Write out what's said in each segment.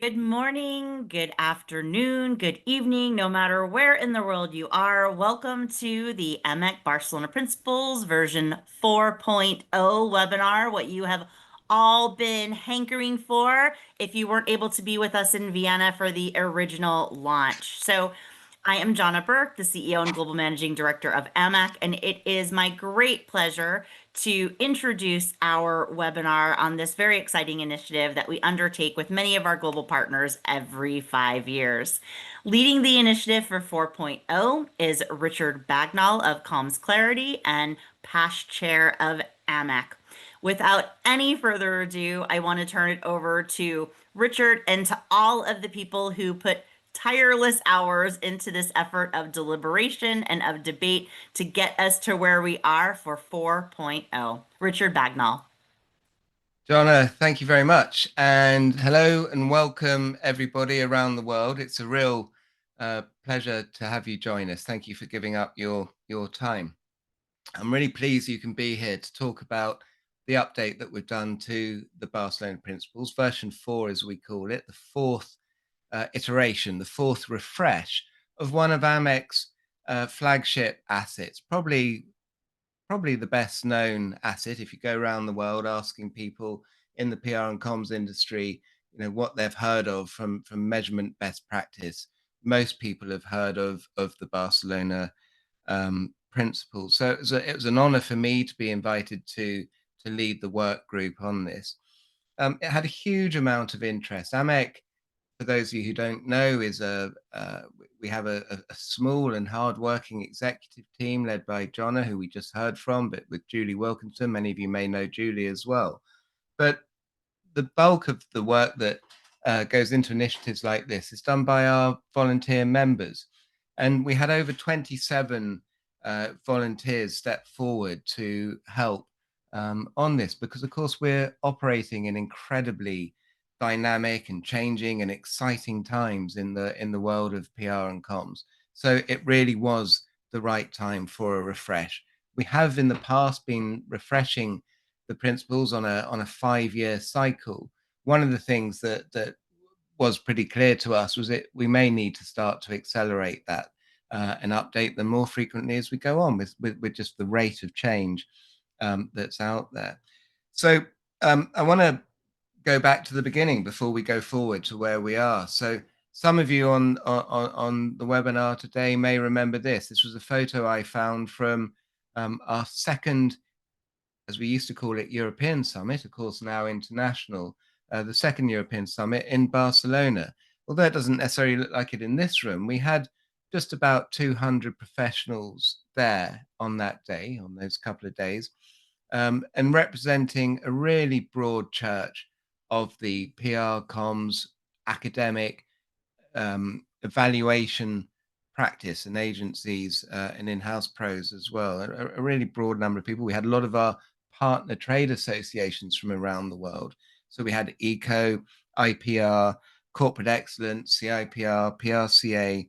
Good morning, good afternoon, good evening, no matter where in the world you are. Welcome to the AMEC Barcelona Principles version 4.0 webinar, what you have all been hankering for if you weren't able to be with us in Vienna for the original launch. So I am Jonna Burke, the CEO and Global Managing Director of AMEC, and it is my great pleasure to introduce our webinar on this very exciting initiative that we undertake with many of our global partners every 5 years. Leading the initiative for 4.0 is Richard Bagnall of Comms Clarity and past chair of AMEC. Without any further ado, I want to turn it over to Richard and to all of the people who put tireless hours into this effort of deliberation and of debate to get us to where we are for 4.0. Richard Bagnall. Donna, thank you very much. And hello and welcome everybody around the world. It's a real pleasure to have you join us. Thank you for giving up your time. I'm really pleased you can be here to talk about the update that we've done to the Barcelona Principles, version 4 as we call it, the fourth iteration, the fourth refresh of one of AMEC's flagship assets, probably the best known asset. If you go around the world asking people in the PR and comms industry, what they've heard of from measurement best practice, most people have heard of the Barcelona principles. So it was an honor for me to be invited to lead the work group on this. It had a huge amount of interest. AMEC, for those of you who don't know, is we have a small and hard-working executive team led by Jonna, who we just heard from, but with Julie Wilkinson. Many of you may know Julie as well. But the bulk of the work that goes into initiatives like this is done by our volunteer members. And we had over 27 volunteers step forward to help on this, because of course we're operating in incredibly dynamic and changing and exciting times in the world of PR and comms. So it really was the right time for a refresh. We have in the past been refreshing the principles on a 5-year cycle. One of the things that was pretty clear to us was that we may need to start to accelerate that and update them more frequently as we go on with just the rate of change that's out there. So I want to go back to the beginning before we go forward to where we are. So some of you on the webinar today may remember this. This was a photo I found from our second, as we used to call it, European Summit, of course now international, the second European Summit in Barcelona. Although it doesn't necessarily look like it in this room, we had just about 200 professionals there on that day, on those couple of days, and representing a really broad church of the PR, comms, academic, evaluation practice and agencies and in-house pros as well. A really broad number of people. We had a lot of our partner trade associations from around the world. So we had ECO, IPR, Corporate Excellence, CIPR, PRCA,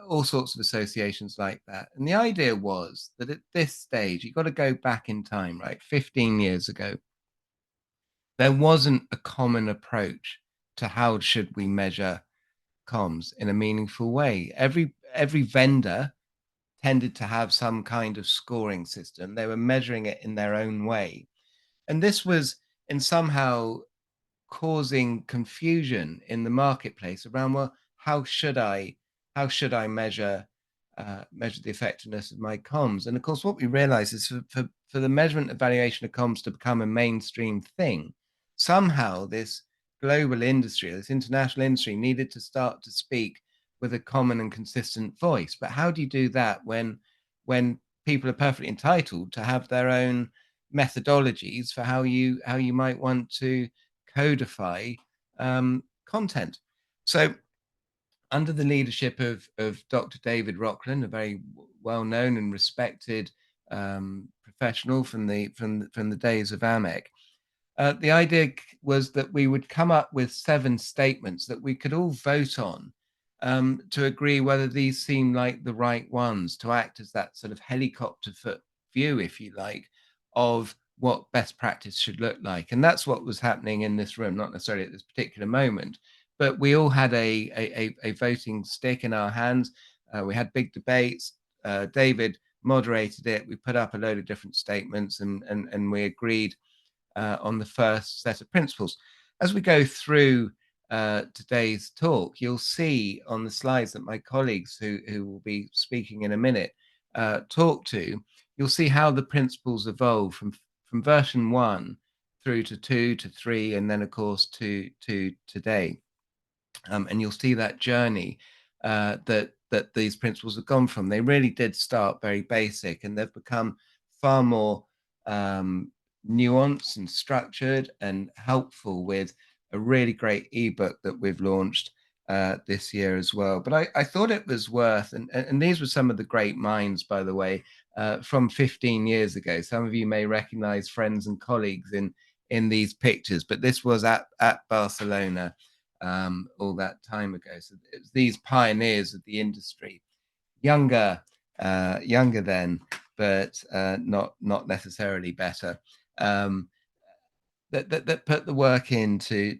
all sorts of associations like that. And the idea was that at this stage, you've got to go back in time, right? 15 years ago, there wasn't a common approach to how should we measure comms in a meaningful way. Every vendor tended to have some kind of scoring system. They were measuring it in their own way. And this was in somehow causing confusion in the marketplace around, well, how should I measure the effectiveness of my comms? And of course, what we realized is for the measurement evaluation of comms to become a mainstream thing, somehow this global industry, this international industry, needed to start to speak with a common and consistent voice. But how do you do that when people are perfectly entitled to have their own methodologies for how you might want to codify content? So under the leadership of Dr. David Rockland, a very well-known and respected professional from the days of AMEC, the idea was that we would come up with 7 statements that we could all vote on to agree whether these seem like the right ones to act as that sort of helicopter foot view, if you like, of what best practice should look like. And that's what was happening in this room, not necessarily at this particular moment, but we all had a voting stick in our hands. We had big debates. David moderated it. We put up a load of different statements, and we agreed on the first set of principles. As we go through today's talk, you'll see on the slides that my colleagues who will be speaking in a minute talk to, you'll see how the principles evolve from version 1 through to 2 to 3, and then of course to today. And you'll see that journey that these principles have gone from. They really did start very basic, and they've become far more nuanced and structured and helpful, with a really great ebook that we've launched this year as well. But I thought it was worth, and these were some of the great minds, by the way, from 15 years ago. Some of you may recognize friends and colleagues in these pictures, but this was at Barcelona all that time ago. So it was these pioneers of the industry, younger then, but not necessarily better. That put the work in to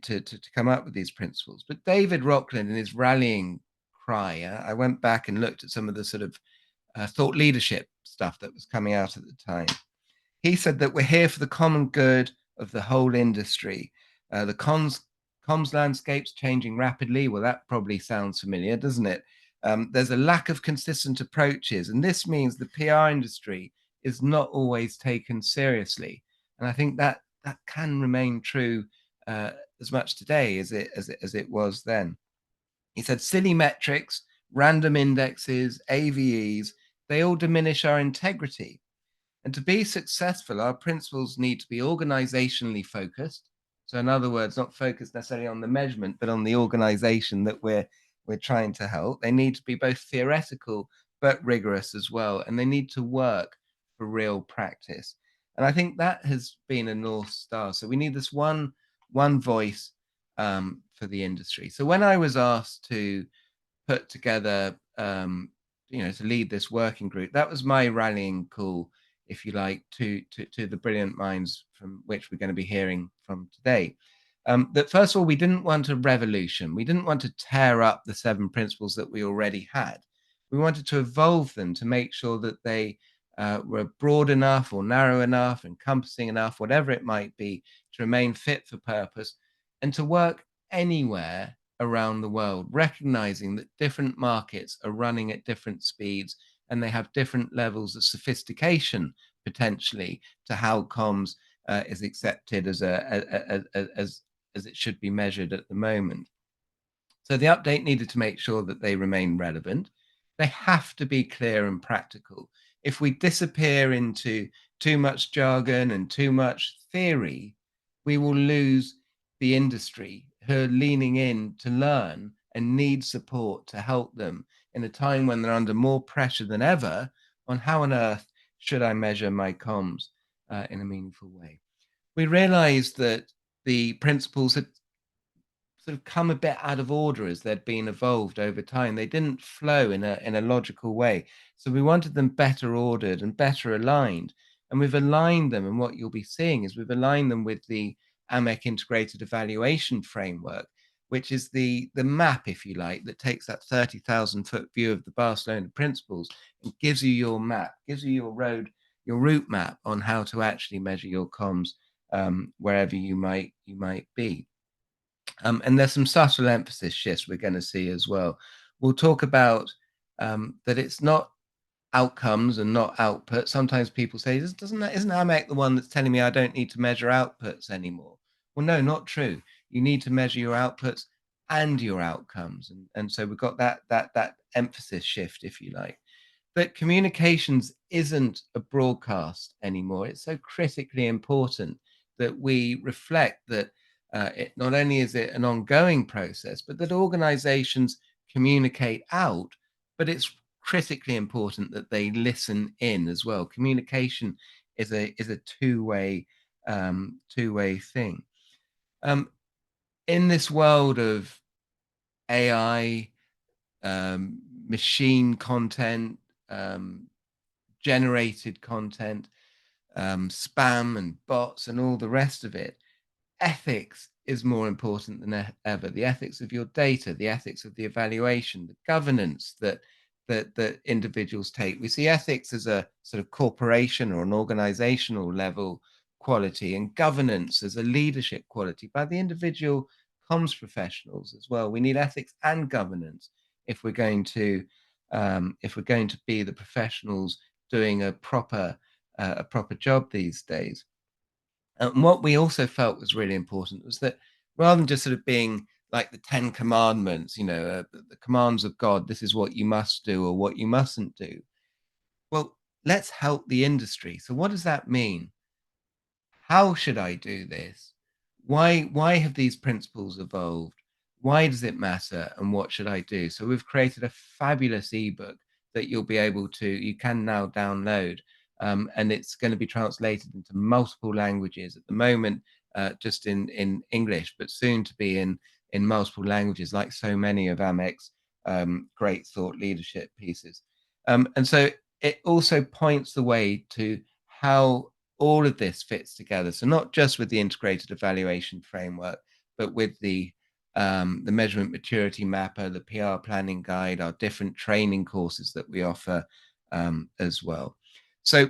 come up with these principles. But David Rockland, in his rallying cry, I went back and looked at some of the sort of thought leadership stuff that was coming out at the time. He said that we're here for the common good of the whole industry. The comms landscape's changing rapidly. Well, that probably sounds familiar, doesn't it? There's a lack of consistent approaches, and this means the PR industry is not always taken seriously. And I think that can remain true as much today as it was then. He said silly metrics, random indexes, AVES, they all diminish our integrity. And to be successful, our principles need to be organizationally focused. So, in other words, not focused necessarily on the measurement, but on the organization that we're trying to help. They need to be both theoretical but rigorous as well, and they need to work for real practice. And I think that has been a North Star. So we need this one voice for the industry. So when I was asked to put together, to lead this working group, that was my rallying call, if you like, to the brilliant minds from which we're going to be hearing from today. That first of all, we didn't want a revolution. We didn't want to tear up the 7 principles that we already had. We wanted to evolve them to make sure that they were broad enough or narrow enough, encompassing enough, whatever it might be, to remain fit for purpose and to work anywhere around the world, recognizing that different markets are running at different speeds and they have different levels of sophistication potentially to how comms is accepted as it should be measured at the moment. So the update needed to make sure that they remain relevant. They have to be clear and practical. If we disappear into too much jargon and too much theory, we will lose the industry who are leaning in to learn and need support to help them in a time when they're under more pressure than ever on how on earth should I measure my comms in a meaningful way. We realized that the principles had sort of come a bit out of order as they'd been evolved over time. They didn't flow in a logical way. So we wanted them better ordered and better aligned. And we've aligned them, and what you'll be seeing is we've aligned them with the AMEC integrated evaluation framework, which is the map, if you like, that takes that 30,000-foot view of the Barcelona principles and gives you your map, gives you your route map on how to actually measure your comms wherever you might be. And there's some subtle emphasis shifts we're going to see as well. We'll talk about that it's not outcomes and not output. Sometimes people say, isn't AMEC the one that's telling me I don't need to measure outputs anymore? Well, no, not true. You need to measure your outputs and your outcomes. And so we've got that emphasis shift, if you like. But communications isn't a broadcast anymore. It's so critically important that we reflect that not only is it an ongoing process, but that organizations communicate out, but it's critically important that they listen in as well. Communication is a two-way thing. In this world of AI, machine content, generated content, spam and bots and all the rest of it, ethics is more important than ever. The ethics of your data, the ethics of the evaluation, the governance that individuals take. We see ethics as a sort of corporation or an organizational level quality, and governance as a leadership quality by the individual comms professionals as well. We need ethics and governance if we're going to be the professionals doing a proper job these days. And what we also felt was really important was that rather than just sort of being like the Ten Commandments, the commands of God, this is what you must do or what you mustn't do. Well, let's help the industry. So, what does that mean? How should I do this? Why have these principles evolved? Why does it matter? And what should I do? So we've created a fabulous ebook that you can now download. And it's going to be translated into multiple languages at the moment, just in English, but soon to be in multiple languages, like so many of AMEC's great thought leadership pieces. And so it also points the way to how all of this fits together. So not just with the integrated evaluation framework, but with the measurement maturity mapper, the PR planning guide, our different training courses that we offer as well. So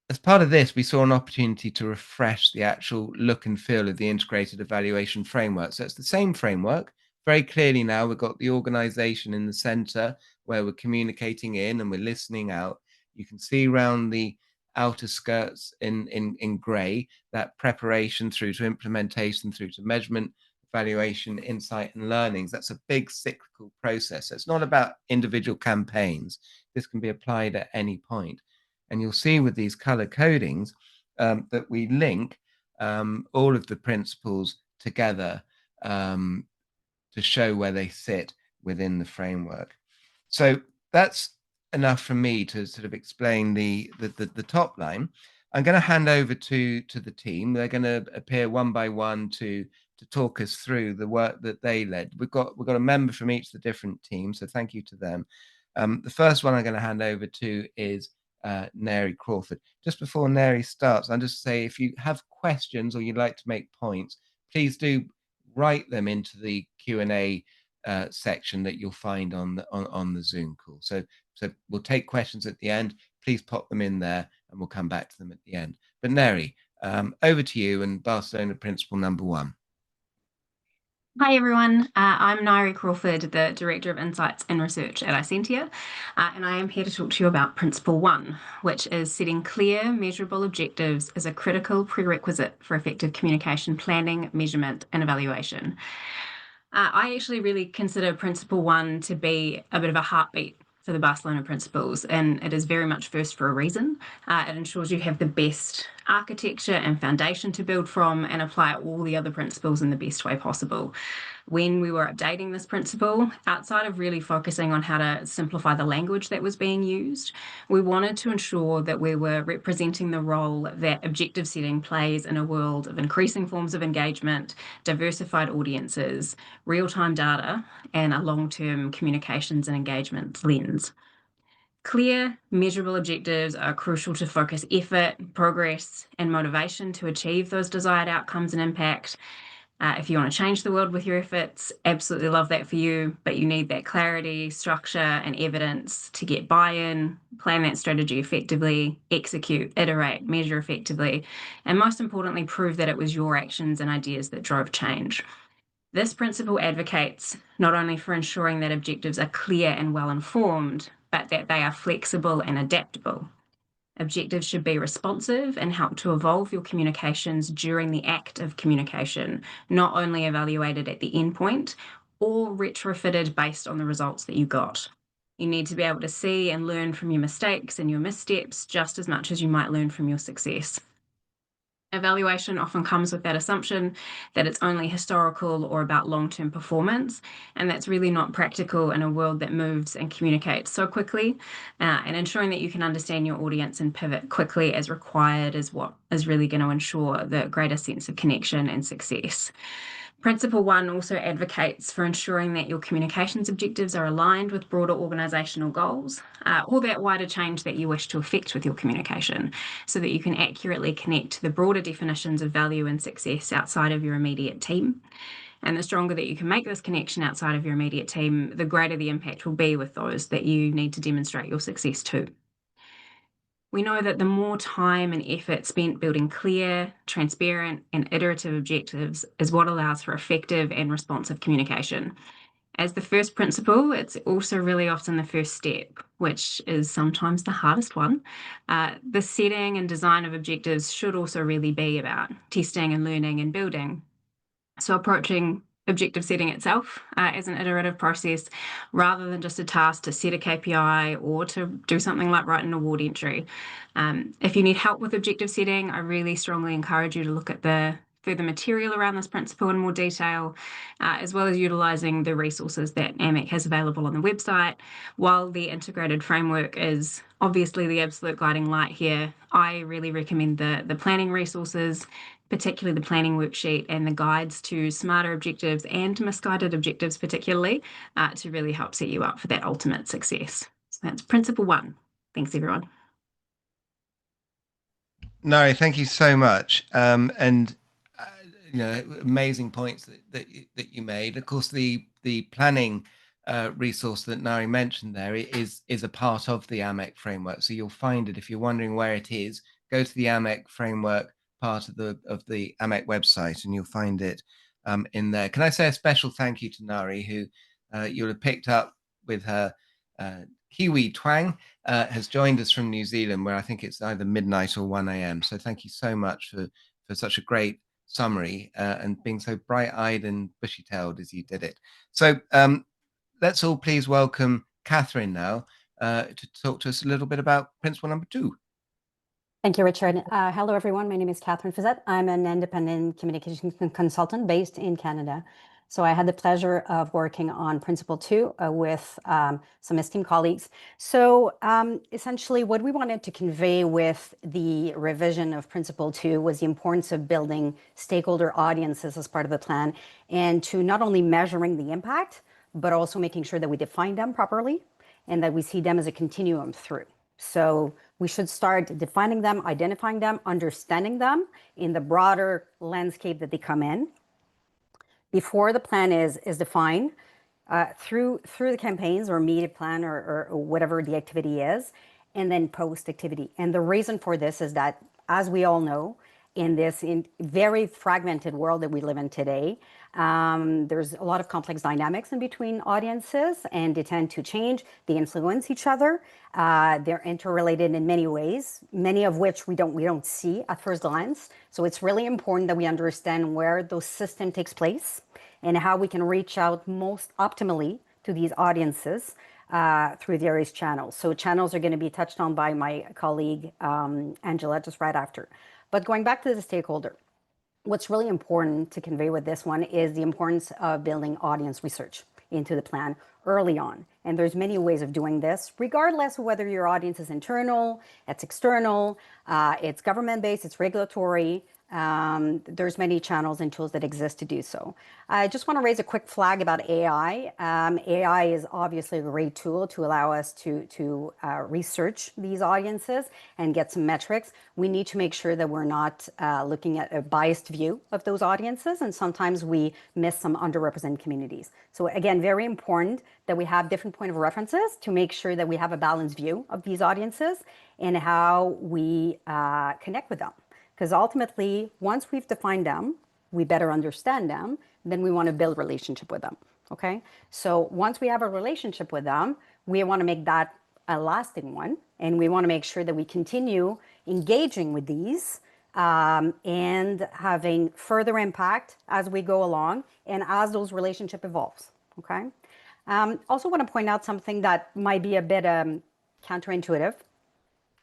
as part of this, we saw an opportunity to refresh the actual look and feel of the integrated evaluation framework. So it's the same framework. Very clearly now, we've got the organization in the center where we're communicating in and we're listening out. You can see around the outer skirts in gray, that preparation through to implementation, through to measurement, evaluation, insight, and learnings. That's a big cyclical process. So it's not about individual campaigns. This can be applied at any point. And you'll see with these color codings that we link all of the principles together to show where they sit within the framework. So that's enough for me to sort of explain the top line. I'm going to hand over to the team. They're going to appear one by one to talk us through the work that they led. We've got a member from each of the different teams, so thank you to them. The first one I'm going to hand over to is Neri Crawford. Just before Neri starts, I'll just say if you have questions or you'd like to make points, please do write them into the Q&A section that you'll find on the Zoom call. So we'll take questions at the end. Please pop them in there and we'll come back to them at the end. But Neri, over to you and Barcelona Principle number 1. Hi everyone, I'm Neri Crawford, the Director of Insights and Research at Icentia, and I am here to talk to you about Principle 1, which is setting clear, measurable objectives as a critical prerequisite for effective communication planning, measurement, and evaluation. I actually really consider Principle 1 to be a bit of a heartbeat for the Barcelona Principles, and it is very much first for a reason. It ensures you have the best architecture and foundation to build from and apply all the other principles in the best way possible. When we were updating this principle, outside of really focusing on how to simplify the language that was being used, we wanted to ensure that we were representing the role that objective setting plays in a world of increasing forms of engagement, diversified audiences, real-time data, and a long-term communications and engagement lens. Clear, measurable objectives are crucial to focus effort, progress, and motivation to achieve those desired outcomes and impact. If you want to change the world with your efforts, absolutely love that for you, but you need that clarity, structure, and evidence to get buy-in, plan that strategy effectively, execute, iterate, measure effectively, and most importantly, prove that it was your actions and ideas that drove change. This principle advocates not only for ensuring that objectives are clear and well-informed, but that they are flexible and adaptable. Objectives should be responsive and help to evolve your communications during the act of communication, not only evaluated at the endpoint or retrofitted based on the results that you got. You need to be able to see and learn from your mistakes and your missteps just as much as you might learn from your success. Evaluation often comes with that assumption that it's only historical or about long-term performance, and that's really not practical in a world that moves and communicates so quickly, and ensuring that you can understand your audience and pivot quickly as required is what is really going to ensure the greater sense of connection and success. Principle 1 also advocates for ensuring that your communications objectives are aligned with broader organisational goals, or that wider change that you wish to effect with your communication, so that you can accurately connect to the broader definitions of value and success outside of your immediate team. And the stronger that you can make this connection outside of your immediate team, the greater the impact will be with those that you need to demonstrate your success to. We know that the more time and effort spent building clear, transparent, and iterative objectives is what allows for effective and responsive communication. As the first principle, it's also really often the first step, which is sometimes the hardest one. The setting and design of objectives should also really be about testing and learning and building. So approaching objective setting itself as an iterative process rather than just a task to set a KPI or to do something like write an award entry. If you need help with objective setting, I really strongly encourage you to look at the further material around this principle in more detail, as well as utilising the resources that AMEC has available on the website. While the integrated framework is obviously the absolute guiding light here, I really recommend the planning resources, particularly the planning worksheet and the guides to smarter objectives and misguided objectives particularly, to really help set you up for that ultimate success. So that's principle 1. Thanks, everyone. No, thank you so much. And amazing points that you made. Of course, the planning resource that Nari mentioned there is a part of the AMEC framework. So you'll find it if you're wondering where it is. Go to the AMEC framework part of the AMEC website, and you'll find it in there. Can I say a special thank you to Nari, who you'll have picked up with her Kiwi twang, has joined us from New Zealand, where I think it's either midnight or 1 a.m. So thank you so much for such a great summary and being so bright-eyed and bushy-tailed as you did it. So let's all please welcome Catherine now to talk to us a little bit about principle number 2. Thank you, Richard. Hello, everyone. My name is Catherine Fizette. I'm an independent communication consultant based in Canada. So I had the pleasure of working on Principle 2 with some esteemed colleagues. So essentially what we wanted to convey with the revision of Principle 2 was the importance of building stakeholder audiences as part of the plan, and to not only measuring the impact, but also making sure that we define them properly and that we see them as a continuum through. So we should start defining them, identifying them, understanding them in the broader landscape that they come in before the plan is defined through the campaigns or immediate plan or whatever the activity is, and then post activity. And the reason for this is that, as we all know, in this very fragmented world that we live in today, there's a lot of complex dynamics in between audiences, and they tend to change. They influence each other. They're interrelated in many ways, many of which we don't see at first glance. So it's really important that we understand where those system takes place and how we can reach out most optimally to these audiences through various channels. So channels are going to be touched on by my colleague Angela just right after. But going back to the stakeholder, what's really important to convey with this one is the importance of building audience research into the plan early on. And there's many ways of doing this, regardless of whether your audience is internal, it's external, it's government-based, it's regulatory. There's many channels and tools that exist to do so. I just want to raise a quick flag about AI. AI is obviously a great tool to allow us to research these audiences and get some metrics. We need to make sure that we're not looking at a biased view of those audiences, and sometimes we miss some underrepresented communities. So again, very important that we have different point of references to make sure that we have a balanced view of these audiences and how we connect with them. Because ultimately, once we've defined them, we better understand them, then we want to build relationship with them, okay? So once we have a relationship with them, we want to make that a lasting one, and we want to make sure that we continue engaging with these and having further impact as we go along and as those relationship evolves, okay? Also want to point out something that might be a bit counterintuitive.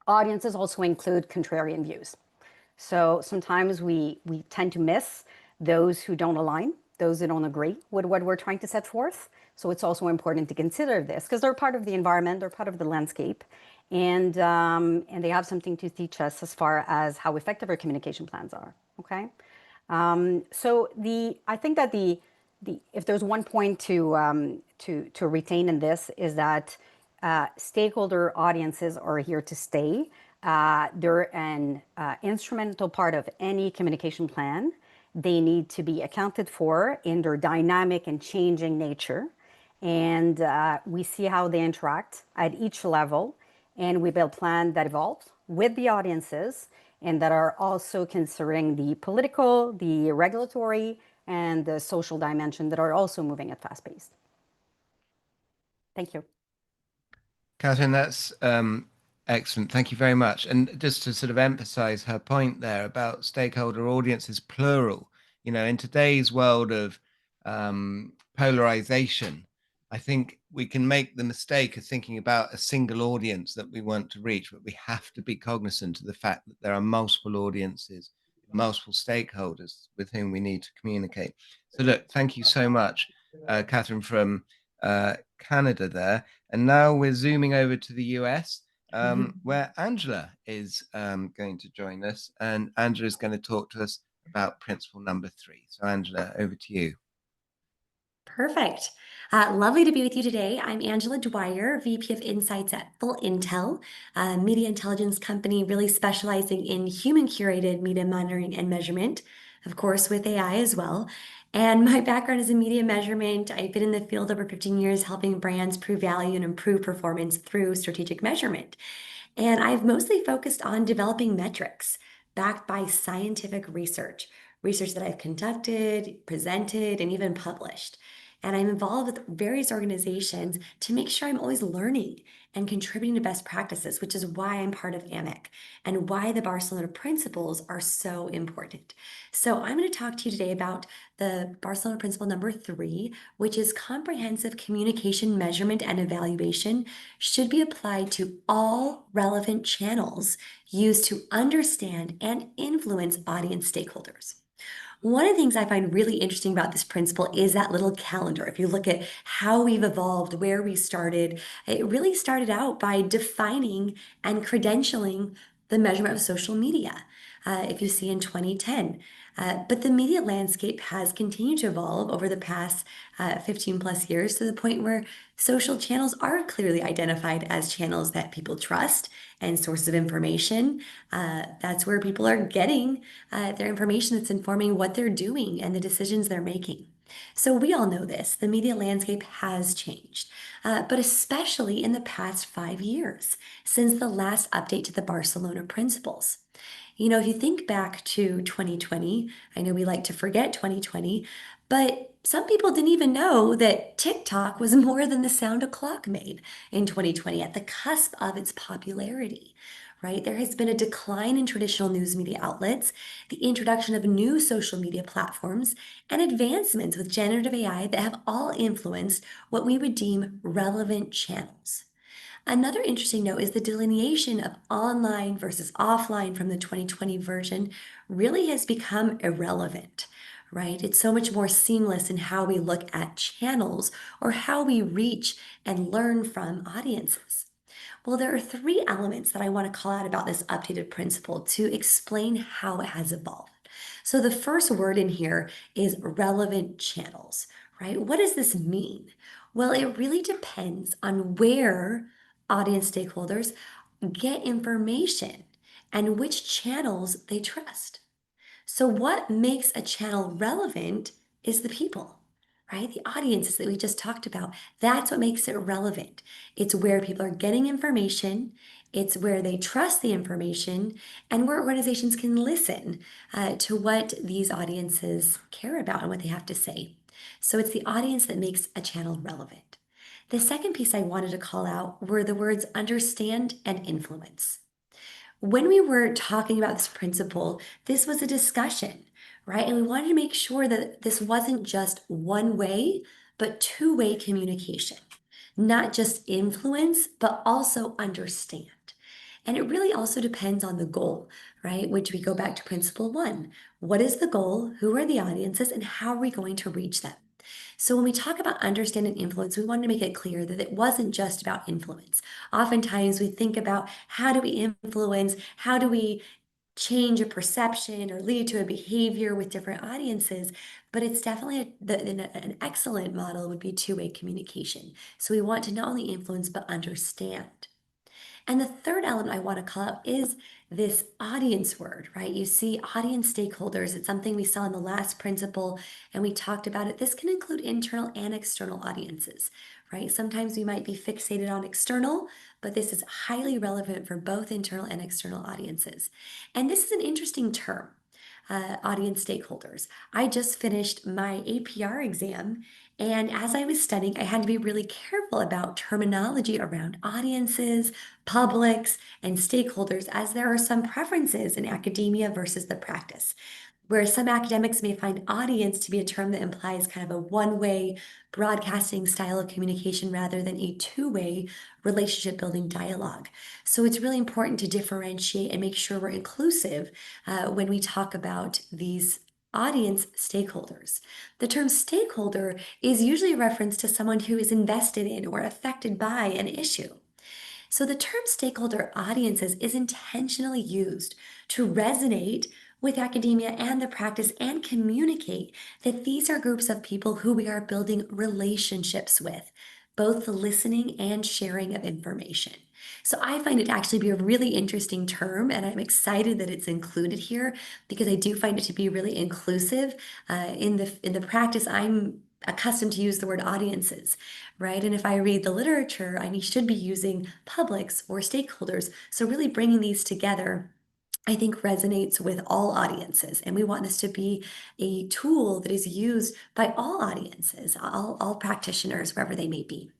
Audiences also include contrarian views. So sometimes we tend to miss those who don't align, those who don't agree with what we're trying to set forth. So it's also important to consider this because they're part of the environment, they're part of the landscape, and they have something to teach us as far as how effective our communication plans are, okay? I think that if there's one point to retain in this is that stakeholder audiences are here to stay. They're an instrumental part of any communication plan. They need to be accounted for in their dynamic and changing nature. And we see how they interact at each level. And we build plans that evolve with the audiences and that are also considering the political, the regulatory, and the social dimension that are also moving at fast pace. Thank you. Catherine, that's excellent. Thank you very much. And just to sort of emphasize her point there about stakeholder audiences, plural, in today's world of polarization, I think we can make the mistake of thinking about a single audience that we want to reach, but we have to be cognizant of the fact that there are multiple audiences, multiple stakeholders with whom we need to communicate. So look, thank you so much, Catherine from Canada there. And now we're zooming over to the US, where Angela is going to join us. And Angela is going to talk to us about principle number 3. So Angela, over to you. Perfect. Lovely to be with you today. I'm Angela Dwyer, VP of Insights at Full Intel, a media intelligence company really specializing in human-curated media monitoring and measurement, of course, with AI as well. And my background is in media measurement. I've been in the field over 15 years, helping brands prove value and improve performance through strategic measurement. And I've mostly focused on developing metrics backed by scientific research that I've conducted, presented, and even published. And I'm involved with various organizations to make sure I'm always learning and contributing to best practices, which is why I'm part of AMEC and why the Barcelona Principles are so important. So I'm going to talk to you today about the Barcelona Principle number 3, which is comprehensive communication measurement and evaluation should be applied to all relevant channels used to understand and influence audience stakeholders. One of the things I find really interesting about this principle is that little calendar. If you look at how we've evolved, where we started, it really started out by defining and credentialing the measurement of social media. If you see in 2010. But the media landscape has continued to evolve over the past 15 plus years to the point where social channels are clearly identified as channels that people trust and sources of information. That's where people are getting their information that's informing what they're doing and the decisions they're making. So we all know this, the media landscape has changed, but especially in the past 5 years since the last update to the Barcelona Principles. If you think back to 2020, I know we like to forget 2020, but some people didn't even know that TikTok was more than the sound a clock made in 2020 at the cusp of its popularity, right? There has been a decline in traditional news media outlets, the introduction of new social media platforms, and advancements with generative AI that have all influenced what we would deem relevant channels. Another interesting note is the delineation of online versus offline from the 2020 version really has become irrelevant, right? It's so much more seamless in how we look at channels or how we reach and learn from audiences. Well, there are 3 elements that I want to call out about this updated principle to explain how it has evolved. So the first word in here is relevant channels, right? What does this mean? Well, it really depends on where audience stakeholders get information and which channels they trust. So what makes a channel relevant is the people, right? The audiences that we just talked about. That's what makes it relevant. It's where people are getting information. It's where they trust the information and where organizations can listen to what these audiences care about and what they have to say. So it's the audience that makes a channel relevant. The second piece I wanted to call out were the words understand and influence. When we were talking about this principle, this was a discussion, right? And we wanted to make sure that this wasn't just one way, but two-way communication, not just influence, but also understand. And it really also depends on the goal, right? Which we go back to principle 1. What is the goal? Who are the audiences? And how are we going to reach them? So when we talk about understand and influence, we wanted to make it clear that it wasn't just about influence. Oftentimes we think about how do we influence, how do we change a perception or lead to a behavior with different audiences, but it's definitely an excellent model would be two-way communication. So we want to not only influence, but understand. And the third element I want to call out is this audience word, right? You see audience stakeholders. It's something we saw in the last principle, and we talked about it. This can include internal and external audiences, right? Sometimes we might be fixated on external, but this is highly relevant for both internal and external audiences. And this is an interesting term. Audience stakeholders. I just finished my APR exam, and as I was studying, I had to be really careful about terminology around audiences, publics, and stakeholders, as there are some preferences in academia versus the practice, where some academics may find audience to be a term that implies kind of a one-way broadcasting style of communication rather than a two-way relationship building dialogue. So it's really important to differentiate and make sure we're inclusive when we talk about these audience stakeholders. The term stakeholder is usually a reference to someone who is invested in or affected by an issue. So the term stakeholder audiences is intentionally used to resonate with academia and the practice and communicate that these are groups of people who we are building relationships with, both the listening and sharing of information. So I find it to actually be a really interesting term, and I'm excited that it's included here because I do find it to be really inclusive. In the practice, I'm accustomed to use the word audiences, right? And if I read the literature, I should be using publics or stakeholders. So really bringing these together, I think resonates with all audiences. And we want this to be a tool that is used by all audiences, all practitioners, wherever they may be.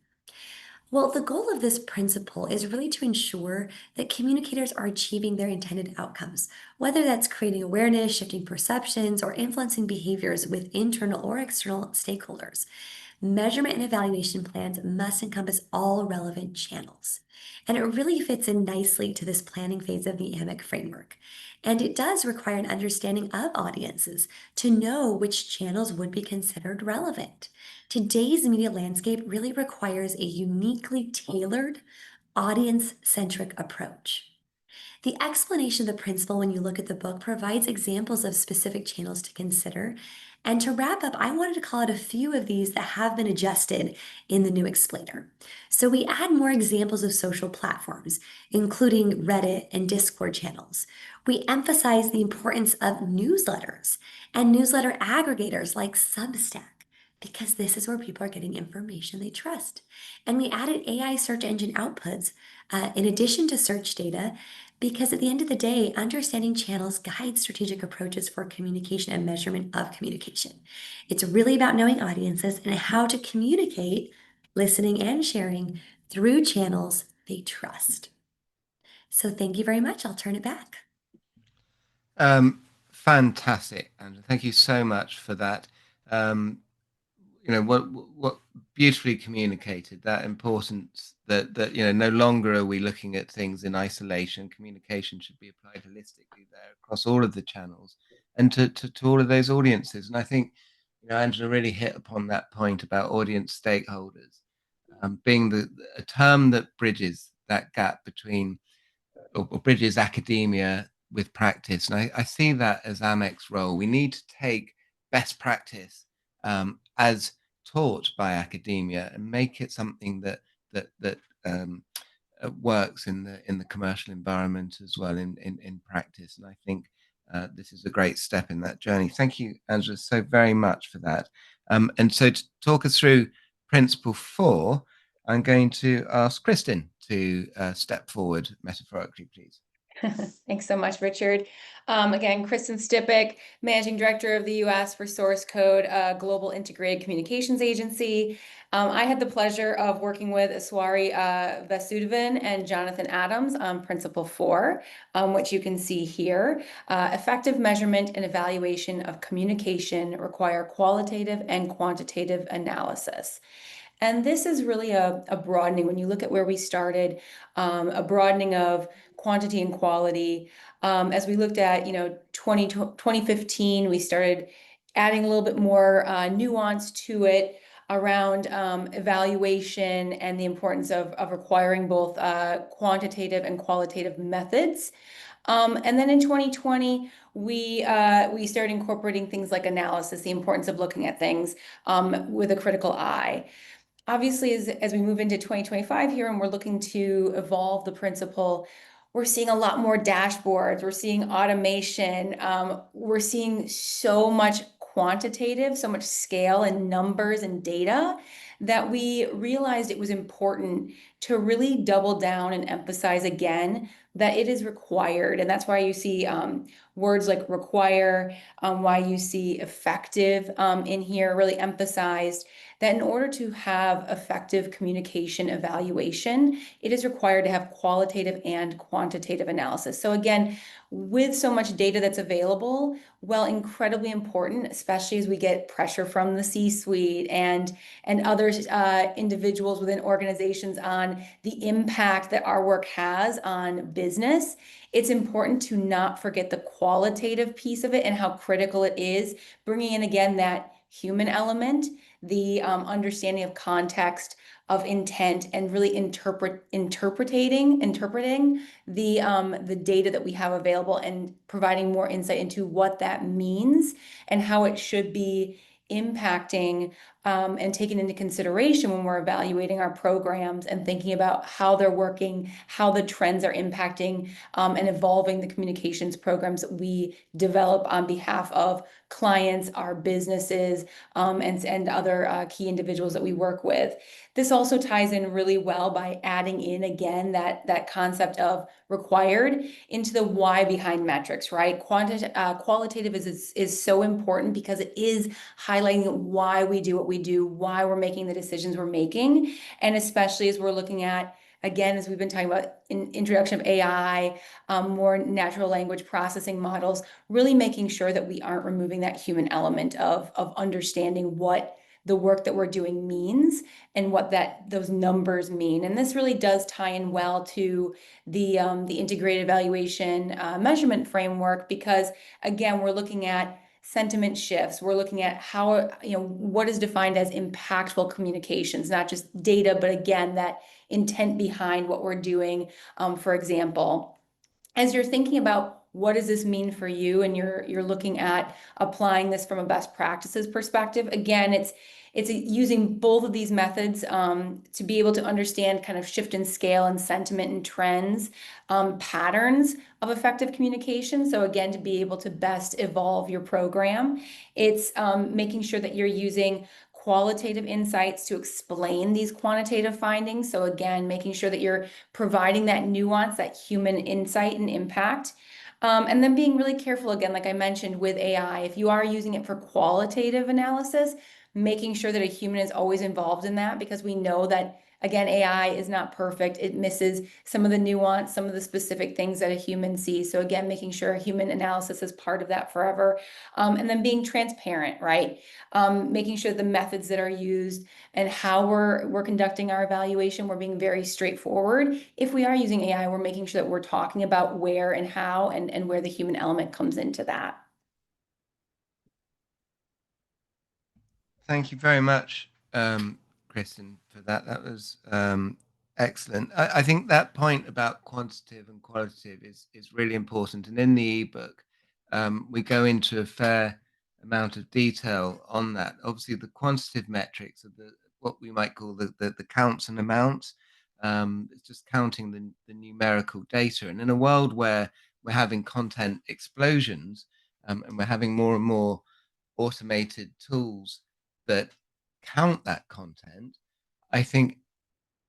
Well, the goal of this principle is really to ensure that communicators are achieving their intended outcomes, whether that's creating awareness, shifting perceptions, or influencing behaviors with internal or external stakeholders. Measurement and evaluation plans must encompass all relevant channels. And it really fits in nicely to this planning phase of the AMEC framework. And it does require an understanding of audiences to know which channels would be considered relevant. Today's media landscape really requires a uniquely tailored, audience-centric approach. The explanation of the principle, when you look at the book, provides examples of specific channels to consider. And to wrap up, I wanted to call out a few of these that have been adjusted in the new explainer. So we add more examples of social platforms, including Reddit and Discord channels. We emphasize the importance of newsletters and newsletter aggregators like Substack, because this is where people are getting information they trust. And we added AI search engine outputs in addition to search data, because at the end of the day, understanding channels guides strategic approaches for communication and measurement of communication. It's really about knowing audiences and how to communicate, listening and sharing through channels they trust. So thank you very much. I'll turn it back. Fantastic, Andrew. Thank you so much for that. What beautifully communicated, that importance that no longer are we looking at things in isolation. Communication should be applied holistically there across all of the channels and to all of those audiences. And I think Angela really hit upon that point about audience stakeholders being a term that bridges that gap between or bridges academia with practice. And I see that as AMEC's role. We need to take best practice as taught by academia and make it something that works in the commercial environment as well in practice. And I think this is a great step in that journey. Thank you, Angela, so very much for that. And so to talk us through Principle 4, I'm going to ask Kristen to step forward metaphorically, please. Thanks so much, Richard. Again, Kristen Stipik, Managing Director of the U.S. for Source Code, a global integrated communications agency. I had the pleasure of working with Aswari Vasudevan and Jonathan Adams on Principle 4, which you can see here. Effective measurement and evaluation of communication require qualitative and quantitative analysis. And this is really a broadening. When you look at where we started, a broadening of quantity and quality. As we looked at, 2015, we started adding a little bit more nuance to it around evaluation and the importance of requiring both quantitative and qualitative methods. And then in 2020, we started incorporating things like analysis, the importance of looking at things with a critical eye. Obviously, as we move into 2025 here and we're looking to evolve the principle, we're seeing a lot more dashboards, we're seeing automation, we're seeing so much quantitative, so much scale and numbers and data that we realized it was important to really double down and emphasize again that it is required. And that's why you see words like require, why you see effective in here really emphasized, that in order to have effective communication evaluation, it is required to have qualitative and quantitative analysis. So again, with so much data that's available, well, incredibly important, especially as we get pressure from the C-suite and other individuals within organizations on the impact that our work has on business. It's important to not forget the qualitative piece of it and how critical it is, bringing in again that human element, the understanding of context, of intent, and really interpreting the data that we have available and providing more insight into what that means and how it should be impacting and taken into consideration when we're evaluating our programs and thinking about how they're working, how the trends are impacting and evolving the communications programs that we develop on behalf of clients, our businesses, and other key individuals that we work with. This also ties in really well by adding in again that concept of required into the why behind metrics, right? Qualitative is so important because it is highlighting why we do what we do, why we're making the decisions we're making, and especially as we're looking at, again, as we've been talking about in introduction of AI, more natural language processing models, really making sure that we aren't removing that human element of understanding what the work that we're doing means and what those numbers mean. And this really does tie in well to the integrated evaluation measurement framework, because again, we're looking at sentiment shifts. We're looking at how, what is defined as impactful communications, not just data, but again, that intent behind what we're doing. For example, as you're thinking about what does this mean for you and you're looking at applying this from a best practices perspective, again, it's using both of these methods to be able to understand kind of shift in scale and sentiment and trends, patterns of effective communication. So again, to be able to best evolve your program, it's making sure that you're using qualitative insights to explain these quantitative findings. So again, making sure that you're providing that nuance, that human insight and impact. And then being really careful, again, like I mentioned with AI, if you are using it for qualitative analysis, making sure that a human is always involved in that, because we know that, again, AI is not perfect. It misses some of the nuance, some of the specific things that a human sees. So again, making sure a human analysis is part of that forever. And then being transparent, right? Making sure the methods that are used and how we're conducting our evaluation, we're being very straightforward. If we are using AI, we're making sure that we're talking about where and how and where the human element comes into that. Thank you very much, Kristen, for that. That was excellent. I think that point about quantitative and qualitative is really important. And in the ebook, we go into a fair amount of detail on that. Obviously, the quantitative metrics are what we might call the counts and amounts. It's just counting the numerical data. And in a world where we're having content explosions and we're having more and more automated tools that count that content, I think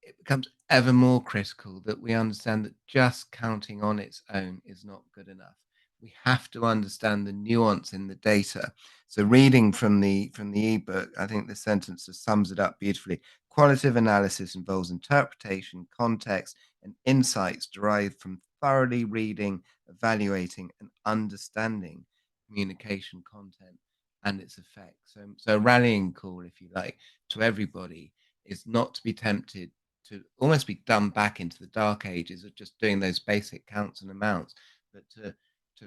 it becomes ever more critical that we understand that just counting on its own is not good enough. We have to understand the nuance in the data. So reading from the ebook, I think this sentence just sums it up beautifully. Qualitative analysis involves interpretation, context, and insights derived from thoroughly reading, evaluating, and understanding communication content and its effects. So a rallying call, if you like, to everybody is not to be tempted to almost be dumbed back into the dark ages of just doing those basic counts and amounts, but to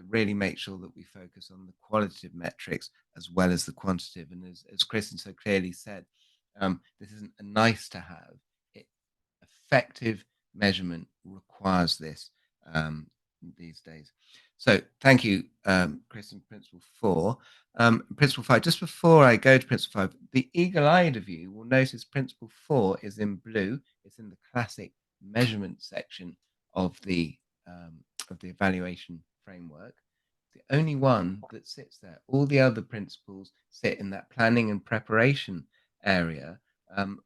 really make sure that we focus on the qualitative metrics as well as the quantitative. And as Kristen so clearly said, this isn't a nice to have. Effective measurement requires this these days. So thank you, Chris, and Principle 4. Principle 5, just before I go to Principle 5, the eagle-eyed of you will notice Principle 4 is in blue. It's in the classic measurement section of the evaluation framework. The only one that sits there. All the other principles sit in that planning and preparation area,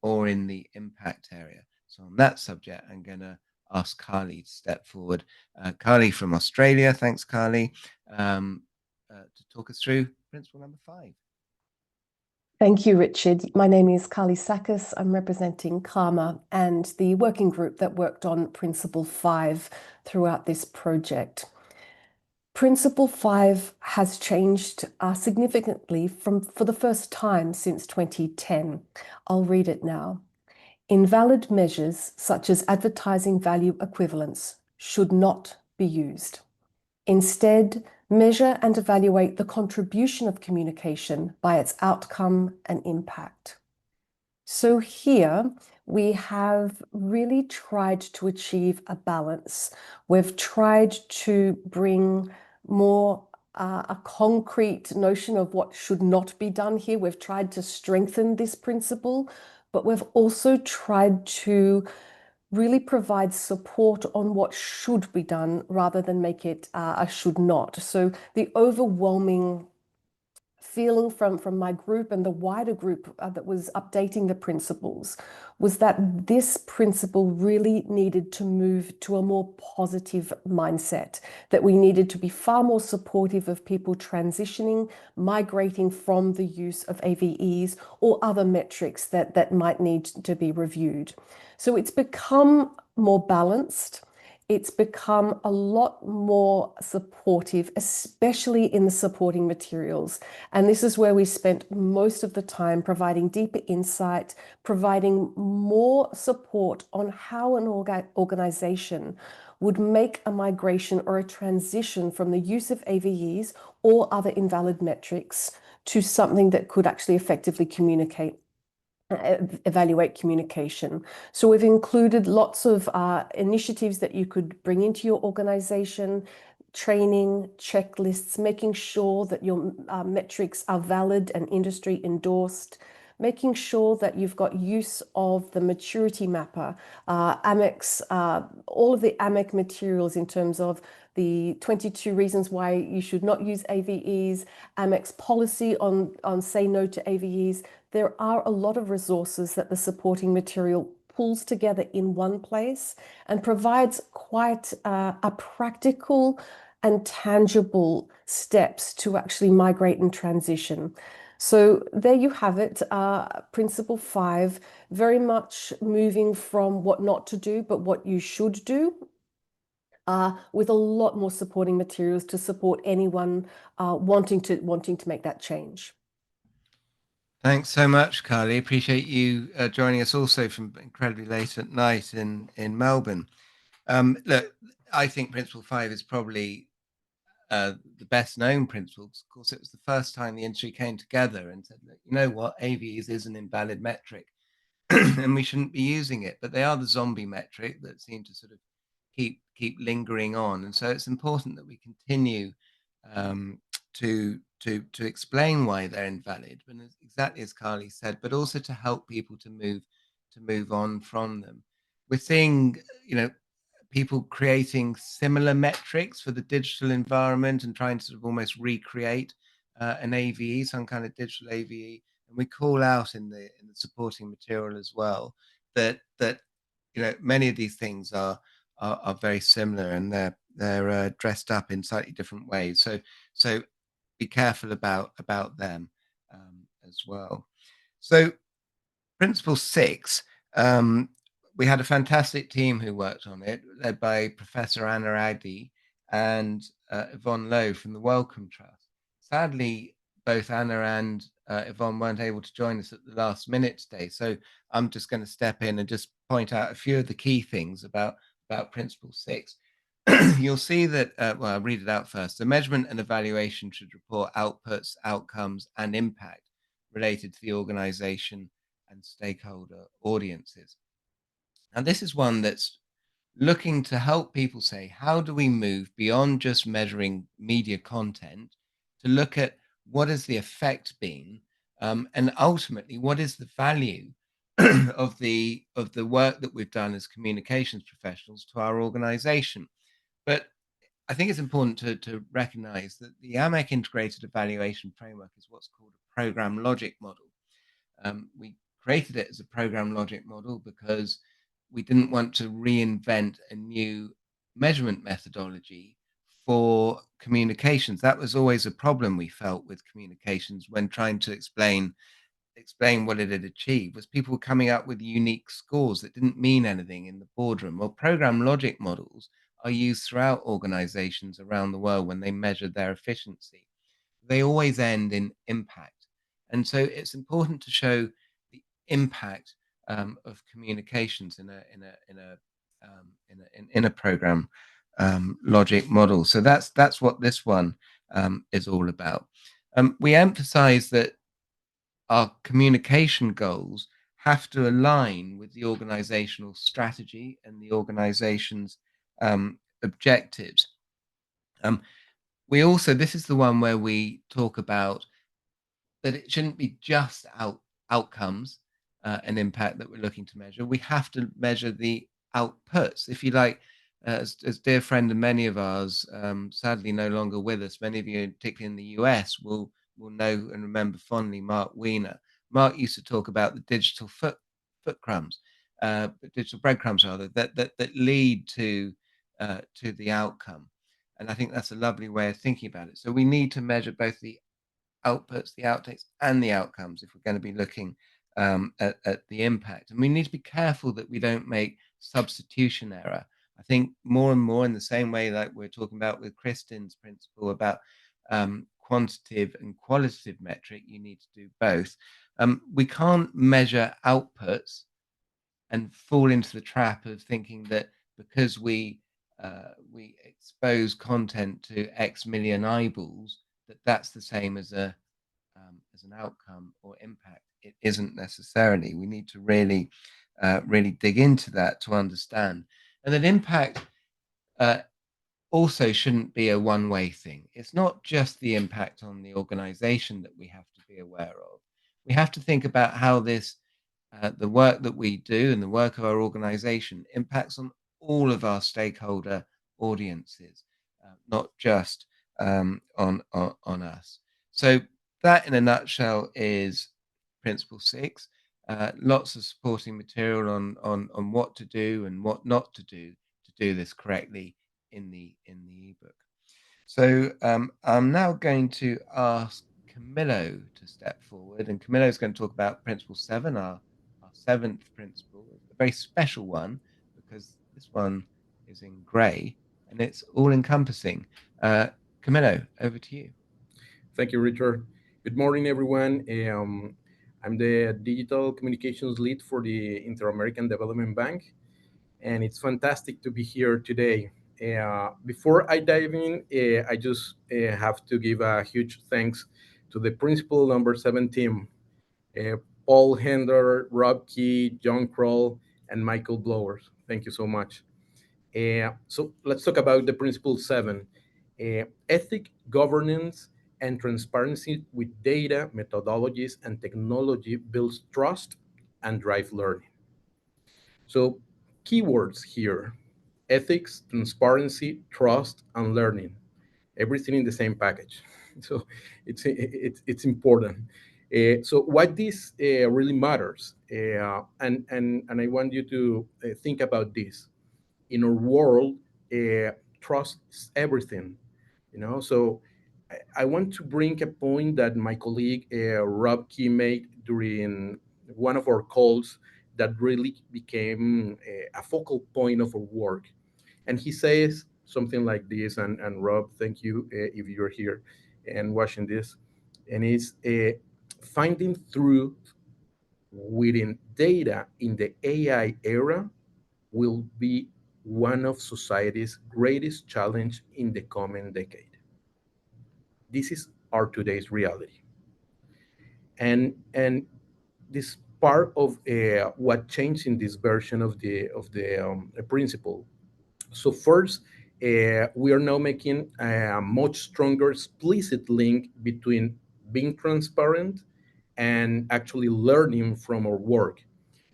or in the impact area. So on that subject, I'm going to ask Carly to step forward. Carly from Australia, thanks Carly, to talk us through principle number 5. Thank you, Richard. My name is Carly Sakis. I'm representing CARMA and the working group that worked on Principle 5 throughout this project. Principle 5 has changed significantly for the first time since 2010. I'll read it now. Invalid measures such as advertising value equivalence should not be used. Instead, measure and evaluate the contribution of communication by its outcome and impact. So here we have really tried to achieve a balance. We've tried to bring more a concrete notion of what should not be done here. We've tried to strengthen this principle, but we've also tried to really provide support on what should be done rather than make it a should not. So the overwhelming feeling from my group and the wider group that was updating the principles was that this principle really needed to move to a more positive mindset, that we needed to be far more supportive of people transitioning, migrating from the use of AVEs or other metrics that might need to be reviewed. So it's become more balanced. It's become a lot more supportive, especially in the supporting materials. And this is where we spent most of the time providing deeper insight, providing more support on how an organization would make a migration or a transition from the use of AVEs or other invalid metrics to something that could actually effectively evaluate communication. So we've included lots of initiatives that you could bring into your organization, training, checklists, making sure that your metrics are valid and industry endorsed, making sure that you've got use of the maturity mapper, AMEC's, all of the AMEC materials in terms of the 22 reasons why you should not use AVEs, AMEC's policy on say no to AVEs. There are a lot of resources that the supporting material pulls together in one place and provides quite a practical and tangible steps to actually migrate and transition. So there you have it, Principle 5, very much moving from what not to do, but what you should do, with a lot more supporting materials to support anyone wanting to make that change. Thanks so much, Carly. Appreciate you joining us also from incredibly late at night in Melbourne. Look, I think Principle 5 is probably the best known principles. Of course, it was the first time the industry came together and said, look, you know what, AVEs is an invalid metric and we shouldn't be using it, but they are the zombie metric that seem to sort of keep lingering on. And so it's important that we continue to explain why they're invalid, but exactly as Carly said, but also to help people to move on from them. We're seeing, people creating similar metrics for the digital environment and trying to sort of almost recreate an AVE, some kind of digital AVE. And we call out in the supporting material as well that many of these things are very similar, and they're dressed up in slightly different ways. So be careful about them as well. So Principle 6. We had a fantastic team who worked on it, led by Professor Anna Agdi and Yvonne Lowe from the Wellcome Trust. Sadly, both Anna and Yvonne weren't able to join us at the last minute today, so I'm just going to step in and just point out a few of the key things about Principle 6. You'll see that, well, I'll read it out first. The measurement and evaluation should report outputs, outcomes, and impact related to the organization and stakeholder audiences. Now, this is one that's looking to help people say, how do we move beyond just measuring media content to look at what has the effect been, and ultimately what is the value of the work that we've done as communications professionals to our organization. But I think it's important to recognize that the AMEC integrated evaluation framework is what's called a program logic model. We created it as a program logic model because we didn't want to reinvent a new measurement methodology for communications. That was always a problem we felt with communications when trying to explain what it had achieved, was people were coming up with unique scores that didn't mean anything in the boardroom. Well, program logic models are used throughout organizations around the world when they measure their efficiency. They always end in impact. And so it's important to show the impact of communications in a program logic model. So that's what this one is all about. We emphasize that our communication goals have to align with the organizational strategy and the organization's objectives. We also, this is the one where we talk about that it shouldn't be just outcomes and impact that we're looking to measure. We have to measure the outputs, if you like. As dear friend and many of ours, sadly no longer with us, many of you, particularly in the US, will know and remember fondly Mark Wiener. Mark used to talk about the digital breadcrumbs rather, that lead to the outcome. And I think that's a lovely way of thinking about it. So we need to measure both the outputs, the outtakes, and the outcomes if we're going to be looking at the impact. And we need to be careful that we don't make substitution error. I think more and more, in the same way like we're talking about with Kristin's principle about quantitative and qualitative metric, you need to do both. We can't measure outputs and fall into the trap of thinking that because we expose content to X million eyeballs, that's the same as an outcome or impact. It isn't necessarily. We need to really dig into that to understand. And that impact also shouldn't be a one-way thing. It's not just the impact on the organization that we have to be aware of. We have to think about how this the work that we do and the work of our organization impacts on all of our stakeholder audiences, not just on us. So that in a nutshell is Principle 6. Lots of supporting material on what to do and what not to do this correctly in the ebook. So I'm now going to ask Camillo to step forward, and Camillo is going to talk about Principle 7, our seventh principle, a very special one because this one is in grey and it's all encompassing. Camillo, over to you. Thank you, Richard. Good morning, everyone. I'm the digital communications lead for the Inter-American Development Bank, and it's fantastic to be here today. Before I dive in, I just have to give a huge thanks to the principal number 7 team, Paul Hender, Rob Key, John Kroll, and Michael Blowers. Thank you so much. So let's talk about the principle 7, ethic, governance, and transparency with data, methodologies, and technology builds trust and drive learning. So keywords here: ethics, transparency, trust, and learning. Everything in the same package. So it's important. So why this really matters, and I want you to think about this. In our world, trust is everything, So I want to bring a point that my colleague Rob Key made during one of our calls that really became a focal point of our work. And he says something like this, and Rob, thank you if you're here and watching this. And it's finding truth within data in the AI era will be one of society's greatest challenge in the coming decade. This is our today's reality. And this part of what changed in this version of the principle So first, we are now making a much stronger explicit link between being transparent and actually learning from our work.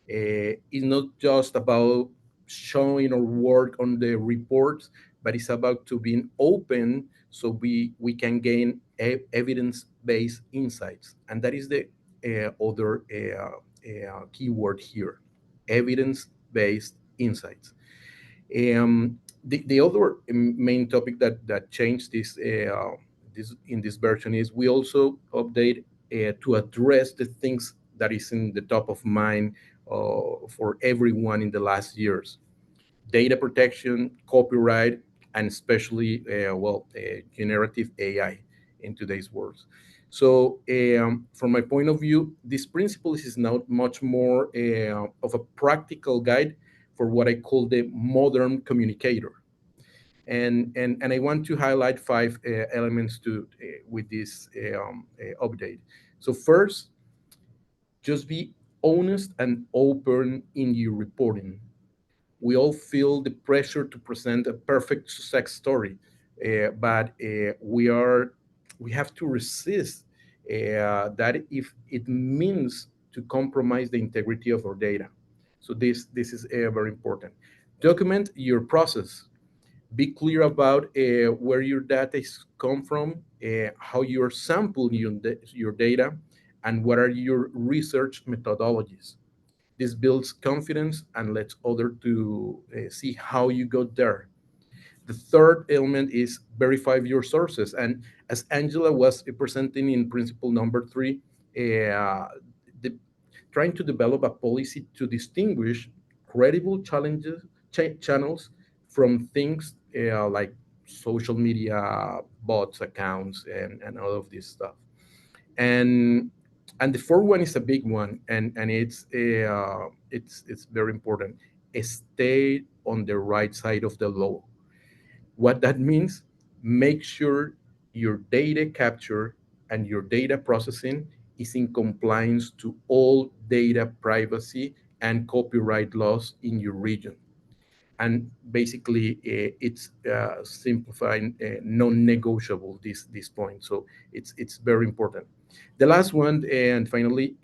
It's not just about showing our work on the reports, but it's about to being open so we can gain evidence-based insights. And that is the other keyword here, evidence-based insights. The other main topic that changed this in this version is we also update to address the things that is in the top of mind for everyone in the last years: data protection, copyright, and especially generative AI in today's world. So, from my point of view, this principle is now much more of a practical guide for what I call the modern communicator. And I want to highlight five elements to with this update. So first, just be honest and open in your reporting. We all feel the pressure to present a perfect success story, but we have to resist that if it means to compromise the integrity of our data. So this is very important. Document your process. Be clear about where your data is come from, how you're sampling your data, and what are your research methodologies. This builds confidence and lets others to see how you got there. The third element is verify your sources. And as Angela was presenting in principle number 3, uh, the, trying to develop a policy to distinguish credible channels from things like social media bots accounts and all of this stuff. And and the fourth one is a big one, and it's very important. Stay on the right side of the law. What that means: make sure your data capture and your data processing is in compliance to all data privacy and copyright laws in your region. And basically, it's simplifying non-negotiable this point. So it's very important. The last one, and finally,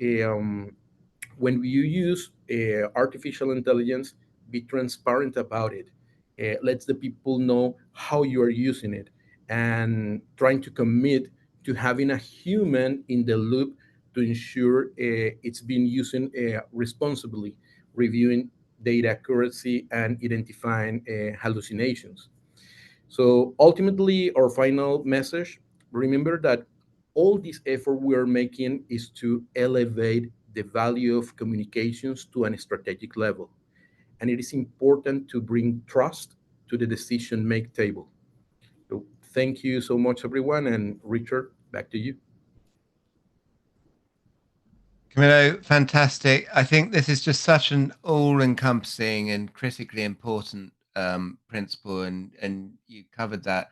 when you use artificial intelligence, be transparent about it. Let the people know how you are using it, and trying to commit to having a human in the loop to ensure it's being used responsibly, reviewing data accuracy and identifying hallucinations. So ultimately, our final message: remember that all this effort we are making is to elevate the value of communications to a strategic level. And it is important to bring trust to the decision make table. So thank you so much, everyone. And Richard, back to you. Camilo, fantastic. I think this is just such an all-encompassing and critically important principle, and you covered that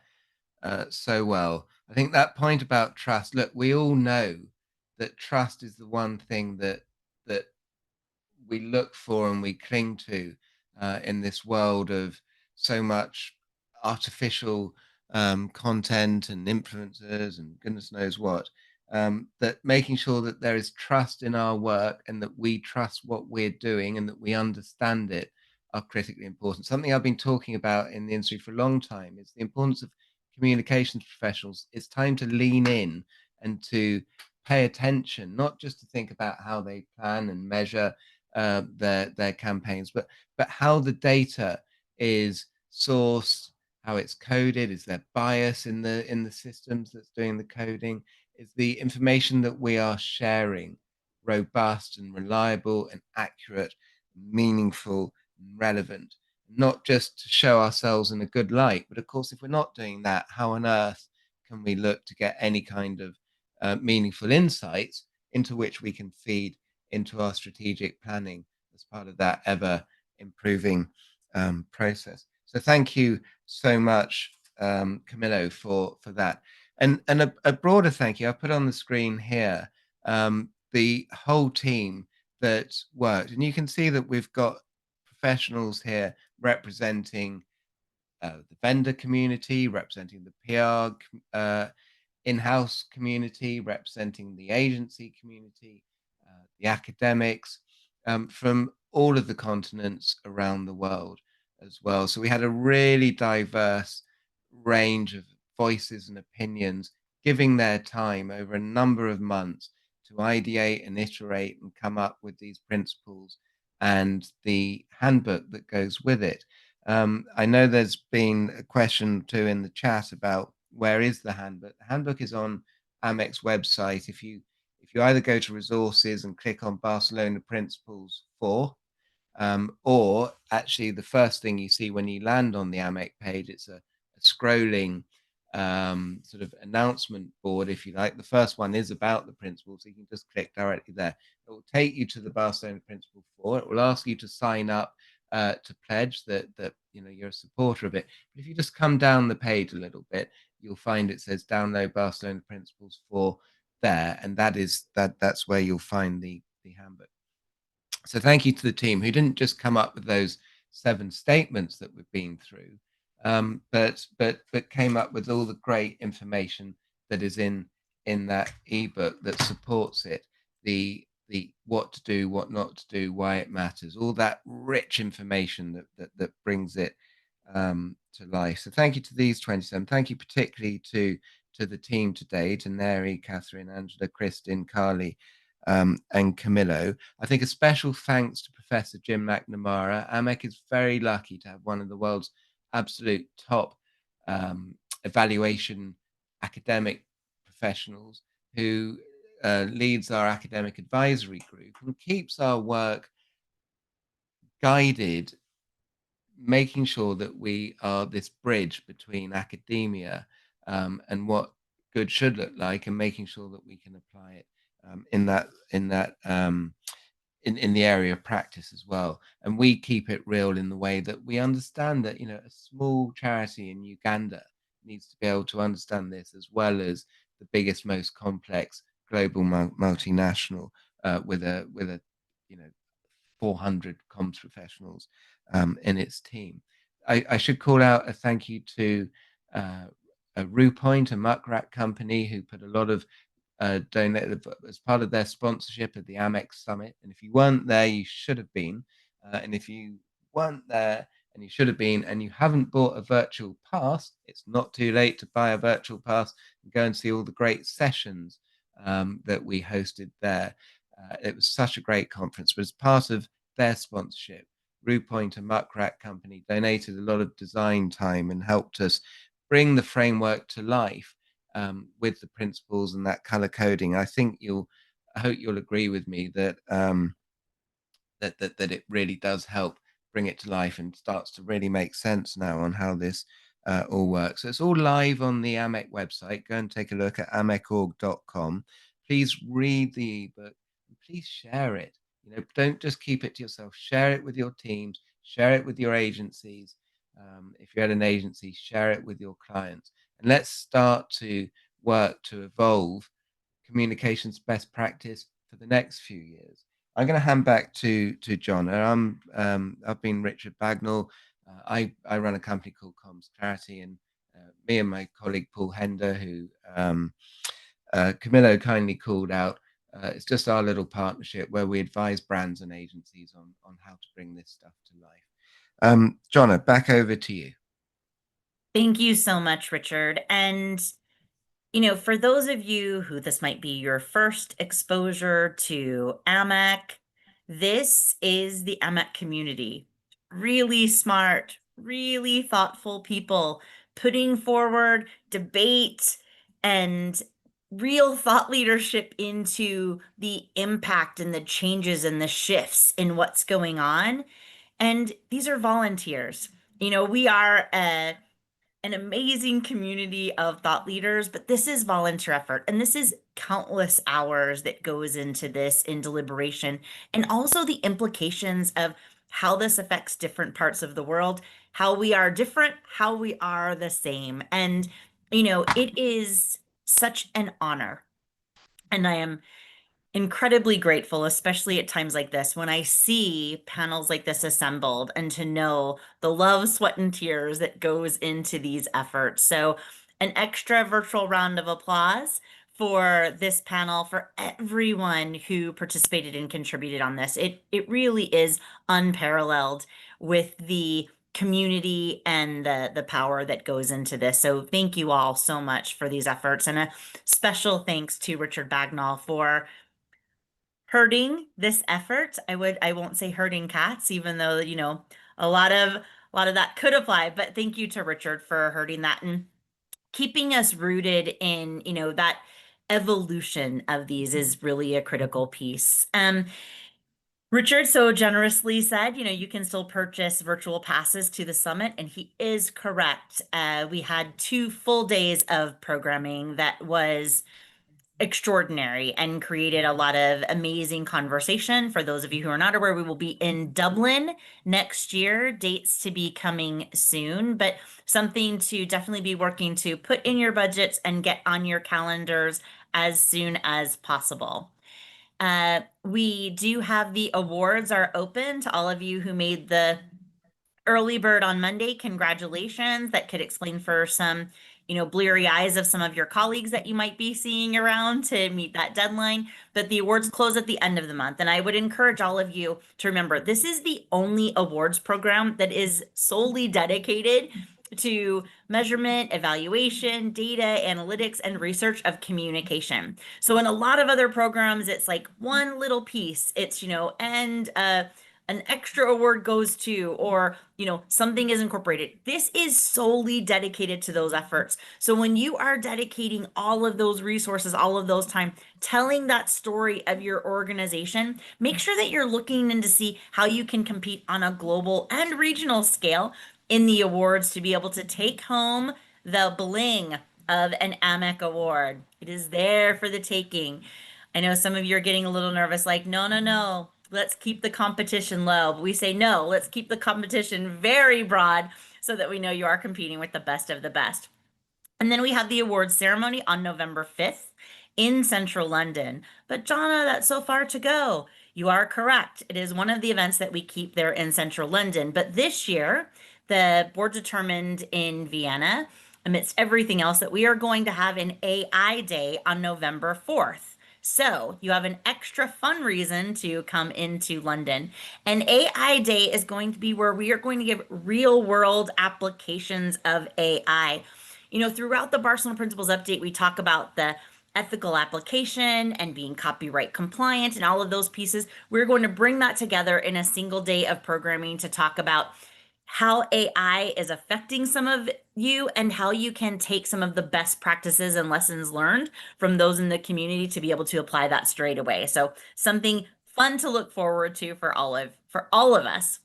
so well. I think that point about trust. Look, we all know that trust is the one thing that we look for and we cling to in this world of so much artificial content and influencers and goodness knows what. That making sure that there is trust in our work and that we trust what we're doing and that we understand it are critically important. Something I've been talking about in the industry for a long time is the importance of communications professionals. It's time to lean in and to pay attention, not just to think about how they plan and measure their campaigns, but how the data is sourced, how it's coded, is there bias in the systems that's doing the coding, is the information that we are sharing robust and reliable and accurate, meaningful and relevant, not just to show ourselves in a good light, but of course, if we're not doing that, how on earth can we look to get any kind of meaningful insights into which we can feed into our strategic planning as part of that ever improving process. So thank you so much, Camilo, for that. And a broader thank you. I put on the screen here the whole team that worked. And you can see that we've got professionals here representing the vendor community, representing the PR in-house community, representing the agency community, the academics, from all of the continents around the world as well. So we had a really diverse range of voices and opinions giving their time over a number of months to ideate and iterate and come up with these principles and the handbook that goes with it. I know there's been a question too in the chat about where is the handbook. The handbook is on AMEC's website. If you either go to resources and click on Barcelona Principles 4, or actually the first thing you see when you land on the AMEC page, it's a scrolling sort of announcement board, if you like. The first one is about the principles, so you can just click directly there. It will take you to the Barcelona Principle 4. It will ask you to sign up to pledge that you're a supporter of it. But if you just come down the page a little bit, you'll find it says download Barcelona Principles 4 there, and that's where you'll find the handbook. So thank you to the team who didn't just come up with those 7 statements that we've been through, but came up with all the great information that is in that ebook that supports it, the what to do, what not to do, why it matters, all that rich information that brings it to life. So thank you to these 27. Thank you particularly to the team today, to Neri, Catherine, Angela, Kristin, Carly, and Camillo. I think a special thanks to Professor Jim McNamara. AMEC is very lucky to have one of the world's absolute top evaluation academic professionals who leads our academic advisory group and keeps our work guided, making sure that we are this bridge between academia and what good should look like, and making sure that we can apply it in the area of practice as well. And we keep it real in the way that we understand that a small charity in Uganda needs to be able to understand this as well as the biggest, most complex global multinational with a 400 comms professionals in its team. I should call out a thank you to RuPoint, a muckrack company, who put a lot of donated as part of their sponsorship of the AMEC Summit. And if you weren't there, you should have been. And if you weren't there and you should have been, and you haven't bought a virtual pass, it's not too late to buy a virtual pass and go and see all the great sessions that we hosted there. It was such a great conference, but as part of their sponsorship, RuPoint, a muckrack company, donated a lot of design time and helped us bring the framework to life with the principles and that color coding. I hope you'll agree with me that that it really does help bring it to life and starts to really make sense now on how this all works. So it's all live on the AMEC website. Go and take a look at AMECorg.com. Please read the ebook and please share it. Don't just keep it to yourself. Share it with your teams. Share it with your agencies. If you're at an agency, share it with your clients. And let's start to work to evolve communications best practice for the next few years. I'm going to hand back to John. I've been Richard Bagnall. I run a company called Comms Clarity, and me and my colleague Paul Hender, who Camillo kindly called out, it's just our little partnership where we advise brands and agencies on how to bring this stuff to life. Jonna, back over to you. Thank you so much, Richard. And for those of you who this might be your first exposure to AMEC, this is the AMEC community. Really smart, really thoughtful people putting forward debate and real thought leadership into the impact and the changes and the shifts in what's going on. And these are volunteers. We are an amazing community of thought leaders, but this is volunteer effort. And this is countless hours that goes into this in deliberation, and also the implications of how this affects different parts of the world, how we are different, how we are the same. And, it is such an honor. And I am incredibly grateful, especially at times like this, when I see panels like this assembled and to know the love, sweat, and tears that goes into these efforts. So an extra virtual round of applause for this panel, for everyone who participated and contributed on this. It really is unparalleled with the community and the power that goes into this. So thank you all so much for these efforts, and a special thanks to Richard Bagnall for herding this effort. I won't say herding cats, even though, you know, a lot of that could apply, but thank you to Richard for herding that and keeping us rooted in, you know, that evolution of these is really a critical piece. Richard so generously said, you know, you can still purchase virtual passes to the summit, and he is correct. We had 2 full days of programming that was extraordinary and created a lot of amazing conversation. For those of you who are not aware, we will be in Dublin next year, dates to be coming soon, but something to definitely be working to put in your budgets and get on your calendars as soon as possible. We do have the awards are open to all of you who made the early bird on Monday. Congratulations. That could explain for some, you know, bleary eyes of some of your colleagues that you might be seeing around to meet that deadline. But the awards close at the end of the month. And I would encourage all of you to remember, this is the only awards program that is solely dedicated to measurement, evaluation, data, analytics, and research of communication. So in a lot of other programs, it's like one little piece. It's, you know, and an extra award goes to, or, you know, something is incorporated. This is solely dedicated to those efforts. So when you are dedicating all of those resources, all of those time, telling that story of your organization, make sure that you're looking in to see how you can compete on a global and regional scale in the awards to be able to take home the bling of an AMEC award. It is there for the taking. I know some of you are getting a little nervous, like, no, no, no, let's keep the competition low. But we say, no, let's keep the competition very broad so that we know you are competing with the best of the best. And then we have the awards ceremony on November 5th in central London. But Jonna, that's so far to go. You are correct. It is one of the events that we keep there in central London. But this year, the board determined in Vienna, amidst everything else, that we are going to have an AI Day on November 4th. So you have an extra fun reason to come into London. And AI Day is going to be where we are going to give real world applications of AI. You know, throughout the Barcelona Principles update, we talk about the ethical application and being copyright compliant and all of those pieces. We're going to bring that together in a single day of programming to talk about how AI is affecting some of you and how you can take some of the best practices and lessons learned from those in the community to be able to apply that straight away. So something fun to look forward to for all of us.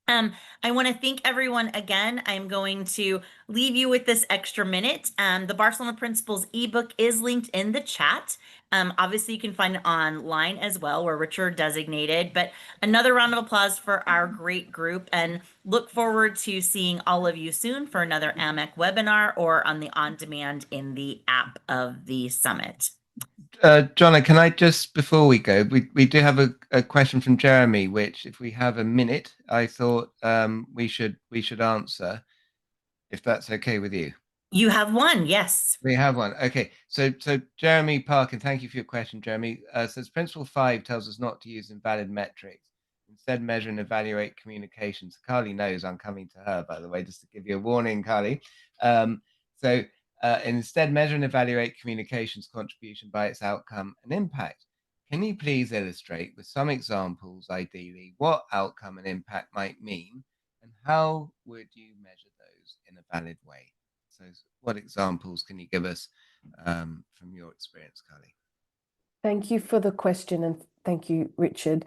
I want to thank everyone again. I'm going to leave you with this extra minute. The Barcelona Principles ebook is linked in the chat. Obviously, you can find it online as well, where Richard designated. But another round of applause for our great group, and look forward to seeing all of you soon for another AMEC webinar or on the on-demand in the app of the summit. Jonna, can I just, before we go, we do have a question from Jeremy, which if we have a minute, I thought we should answer, if that's okay with you. You have one, yes. We have one. Okay, so Jeremy Parkin, thank you for your question, Jeremy. Says Principle 5 tells us not to use invalid metrics. Instead, measure and evaluate communications. Carly knows I'm coming to her, by the way, just to give you a warning, Carly. Instead, measure and evaluate communications contribution by its outcome and impact. Can you please illustrate with some examples, ideally, what outcome and impact might mean, and how would you measure those in a valid way? So what examples can you give us from your experience, Carly? Thank you for the question, and thank you, Richard.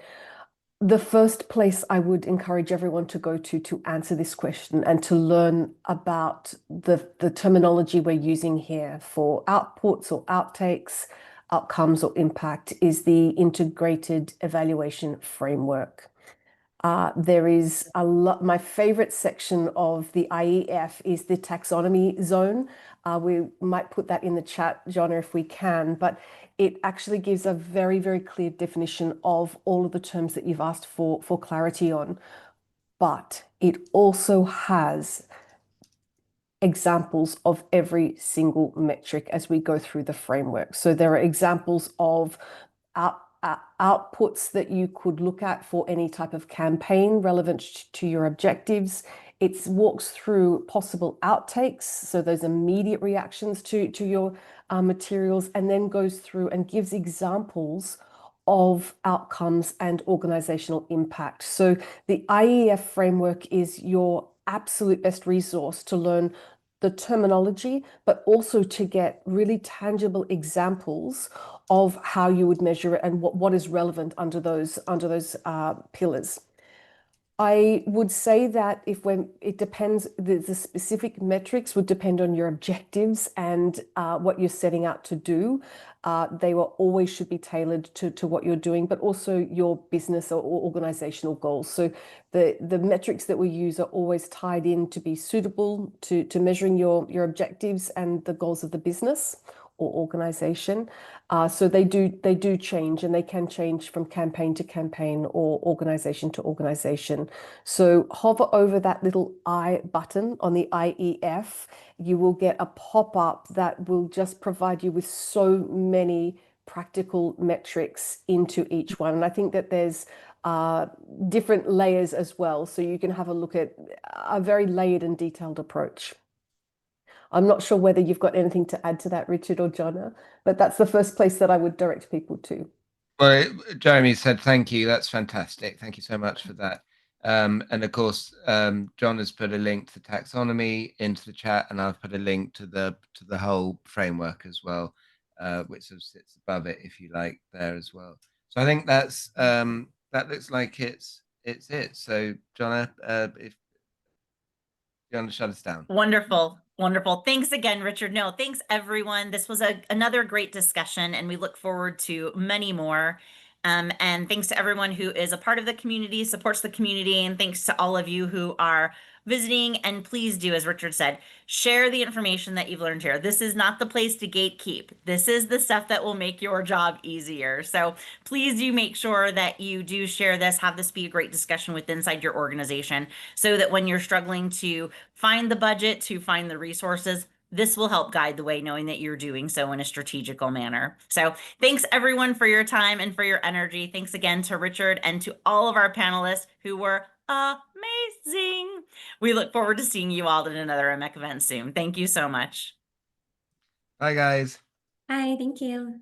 The first place I would encourage everyone to go to answer this question and to learn about the terminology we're using here for outputs or outtakes, outcomes or impact is the integrated evaluation framework. There is a lot. My favorite section of the IEF is the taxonomy zone. We might put that in the chat, Jonna, if we can, but it actually gives a very, very clear definition of all of the terms that you've asked for clarity on. But it also has examples of every single metric as we go through the framework. So there are examples of outputs that you could look at for any type of campaign relevant to your objectives. It walks through possible outtakes, so those immediate reactions to your materials, and then goes through and gives examples of outcomes and organizational impact. So the IEF framework is your absolute best resource to learn the terminology, but also to get really tangible examples of how you would measure it and what is relevant under those pillars. I would say that it depends, the specific metrics would depend on your objectives and what you're setting out to do. They will always should be tailored to what you're doing, but also your business or organizational goals. So the metrics that we use are always tied in to be suitable to measuring your objectives and the goals of the business or organization. So they do change, and they can change from campaign to campaign or organization to organization. So hover over that little I button on the IEF. You will get a pop-up that will just provide you with so many practical metrics into each one. And I think that there's different layers as well. So you can have a look at a very layered and detailed approach. I'm not sure whether you've got anything to add to that, Richard or Jonna, but that's the first place that I would direct people to. Well, Jeremy said thank you. That's fantastic. Thank you so much for that. And of course, John has put a link to the taxonomy into the chat, and I've put a link to the whole framework as well, which sort of sits above it, if you like, there as well. So I think that's that looks like it's it. So Jonna, if you want to shut us down. Wonderful. Wonderful. Thanks again, Richard. No, thanks everyone. This was another great discussion, and we look forward to many more. And thanks to everyone who is a part of the community, supports the community, and thanks to all of you who are visiting. And please do, as Richard said, share the information that you've learned here. This is not the place to gatekeep. This is the stuff that will make your job easier. So please do make sure that you do share this, have this be a great discussion inside your organization, so that when you're struggling to find the budget, to find the resources, this will help guide the way, knowing that you're doing so in a strategical manner. So thanks everyone for your time and for your energy. Thanks again to Richard and to all of our panelists who were amazing. We look forward to seeing you all at another AMEC event soon. Thank you so much. Bye, guys. Hi, thank you.